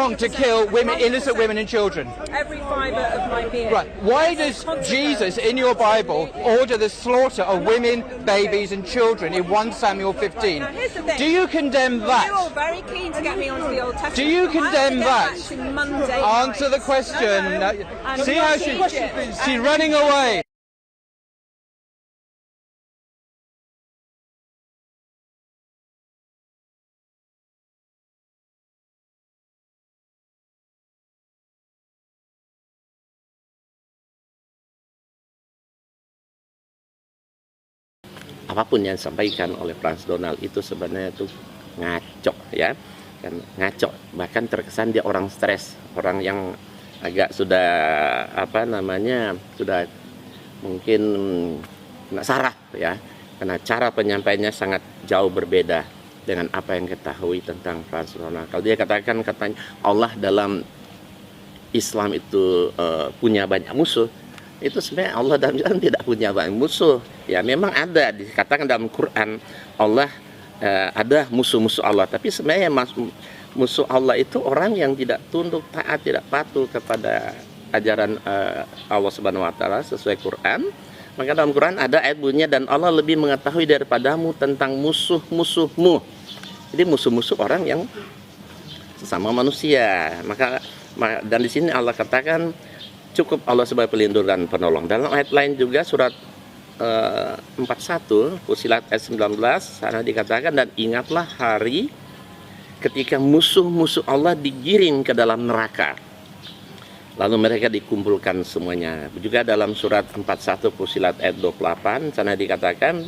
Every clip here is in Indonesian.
wrong to kill women, innocent women and children? Every fibre of my being. Right. Why does Jesus in your Bible order the slaughter of women, babies and children in 1 Samuel 15? Now, here's the thing. Do you condemn that? You're very keen to get me onto the Old Testament. Do you condemn that? Answer the question. See how she's running away. Apapun yang disampaikan oleh Frans Donald itu sebenarnya itu ngaco ya, kan ngaco, bahkan terkesan dia orang stres, orang yang agak sudah sudah mungkin kena saraf ya, karena cara penyampaiannya sangat jauh berbeda dengan apa yang ketahui tentang Frans Donald. Kalau dia katanya Allah dalam Islam itu punya banyak musuh, itu sebenarnya Allah dalam Islam tidak punya banyak musuh. Ya memang ada, dikatakan dalam Quran Allah ada musuh-musuh Allah, tapi sebenarnya musuh Allah itu orang yang tidak tunduk, taat, tidak patuh kepada ajaran Allah Subhanahu wa taala sesuai Quran. Maka dalam Quran ada ayat bunyinya, dan Allah lebih mengetahui daripadamu tentang musuh-musuhmu. Jadi musuh-musuh orang yang sesama manusia. Dan di sini Allah katakan cukup Allah sebagai pelindung dan penolong. Dalam ayat lain juga surat 41 Fussilat ayat 19 sana dikatakan, dan ingatlah hari ketika musuh-musuh Allah digiring ke dalam neraka, lalu mereka dikumpulkan semuanya. Juga dalam surat 41 Fussilat ayat 28 sana dikatakan,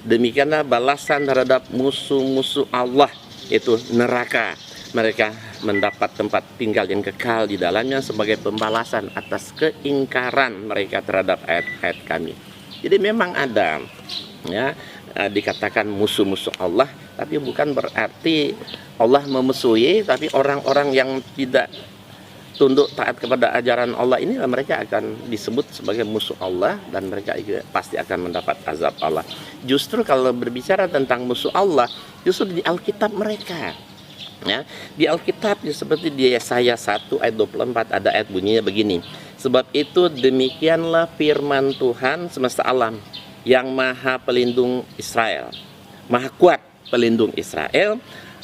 demikianlah balasan terhadap musuh-musuh Allah, itu neraka. Mereka mendapat tempat tinggal yang kekal di dalamnya sebagai pembalasan atas keingkaran mereka terhadap ayat-ayat kami. Jadi memang ada ya, dikatakan musuh-musuh Allah, tapi bukan berarti Allah memusuhi, tapi orang-orang yang tidak tunduk taat kepada ajaran Allah ini mereka akan disebut sebagai musuh Allah, dan mereka pasti akan mendapat azab Allah. Justru kalau berbicara tentang musuh Allah, justru di Alkitab mereka ya, di Alkitab seperti di Yesaya 1 ayat 24 ada ayat bunyinya begini, sebab itu demikianlah firman Tuhan semesta alam yang maha pelindung Israel, maha kuat pelindung Israel,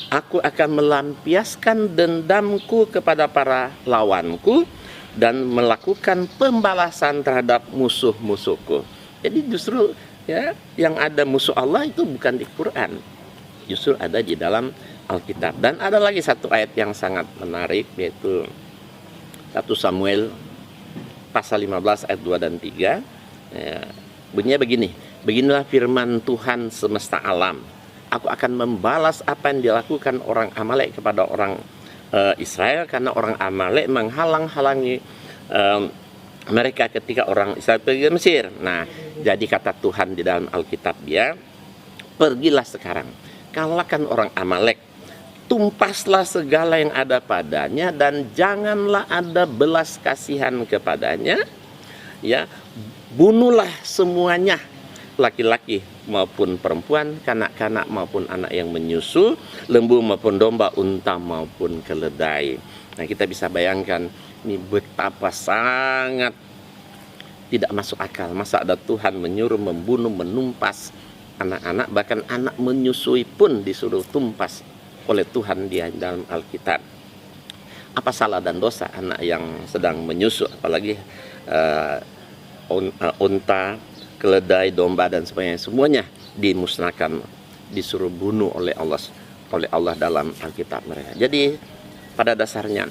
aku akan melampiaskan dendamku kepada para lawanku dan melakukan pembalasan terhadap musuh-musuhku. Jadi justru ya, yang ada musuh Allah itu bukan di Quran, justru ada di dalam Alkitab. Dan ada lagi satu ayat yang sangat menarik, yaitu 1 Samuel pasal 15 ayat 2 dan 3 ya, bunyinya begini, beginilah firman Tuhan semesta alam, aku akan membalas apa yang dilakukan orang Amalek kepada orang Israel, karena orang Amalek menghalang-halangi mereka ketika orang Israel pergi ke Mesir. Nah, jadi kata Tuhan di dalam Alkitab dia, pergilah sekarang, kalahkan orang Amalek, tumpaslah segala yang ada padanya, dan janganlah ada belas kasihan kepadanya ya, bunuhlah semuanya, laki-laki maupun perempuan, kanak-kanak maupun anak yang menyusu, lembu maupun domba, unta maupun keledai. Nah, kita bisa bayangkan ini betapa sangat tidak masuk akal. Masa ada Tuhan menyuruh membunuh, menumpas anak-anak, bahkan anak menyusui pun disuruh tumpas oleh Tuhan di dalam Alkitab. Apa salah dan dosa anak yang sedang menyusu, apalagi unta, keledai, domba dan sebagainya, semuanya dimusnahkan, disuruh bunuh oleh Allah dalam Alkitab mereka. Jadi pada dasarnya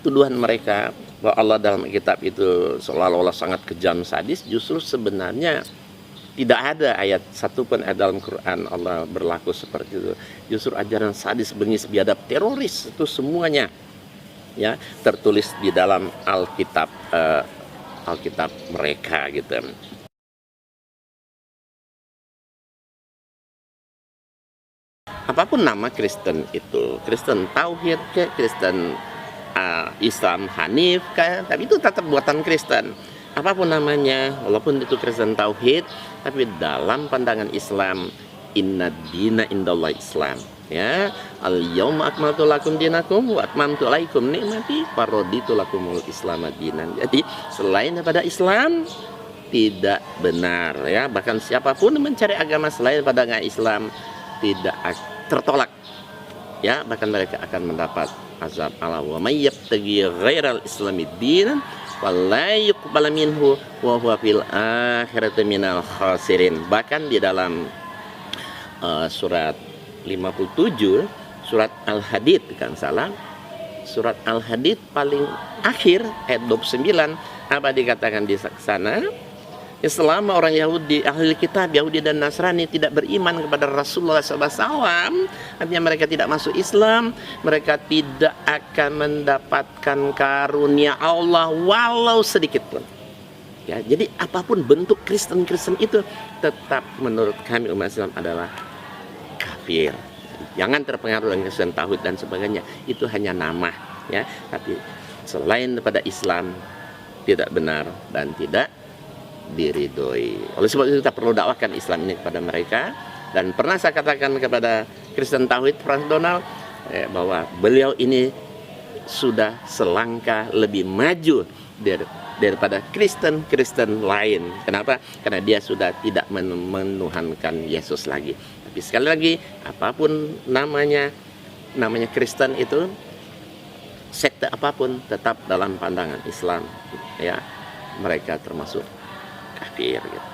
tuduhan mereka bahwa Allah dalam Alkitab itu seolah-olah sangat kejam, sadis, justru sebenarnya tidak ada ayat satupun dalam Quran Allah berlaku seperti itu. Justru ajaran sadis, bengis, biadab, teroris itu semuanya ya tertulis di dalam Alkitab mereka gitu. Apapun nama Kristen itu, Kristen Tauhid ke Kristen Islam Hanif kan, tapi itu tetap buatan Kristen. Apapun namanya, walaupun itu Kristen Tauhid, tapi dalam pandangan Islam, inna dina indallah Islam. Ya, al-yauma akmaltu lakum dinakum wa atmamtu alaikum nikmati wa raditu lakumul Islam dinan. Jadi selain daripada Islam tidak benar, ya, bahkan siapapun mencari agama selain pada agama Islam tidak tertolak, ya, bahkan mereka akan mendapat azab Allah. Wa may yabtaghi ghairal islami dinan wa la yuqbal minhu wa huwa fil akhirati minal khasirin. Bahkan di dalam surat 57, surat Al-Hadid kan salah, surat Al-Hadid paling akhir ayat 29, apa dikatakan di sana? Ya, selama orang Yahudi, ahli kitab Yahudi dan Nasrani tidak beriman kepada Rasulullah SAW, artinya mereka tidak masuk Islam, mereka tidak akan mendapatkan karunia Allah walau sedikit pun. Ya, jadi apapun bentuk Kristen itu tetap menurut kami umat Islam adalah kafir. Jangan terpengaruh dengan Kristen tauhid dan sebagainya, itu hanya nama, ya. Tapi selain daripada Islam tidak benar dan tidak diridhoi. Oleh sebab itu kita perlu dakwahkan Islam ini kepada mereka. Dan pernah saya katakan kepada Kristen tauhid Franz Donald bahwa beliau ini sudah selangkah lebih maju daripada Kristen lain. Kenapa? Karena dia sudah tidak menuhankan Yesus lagi. Tapi sekali lagi, apapun namanya Kristen itu, sekte apapun tetap dalam pandangan Islam, ya, mereka termasuk kafir gitu.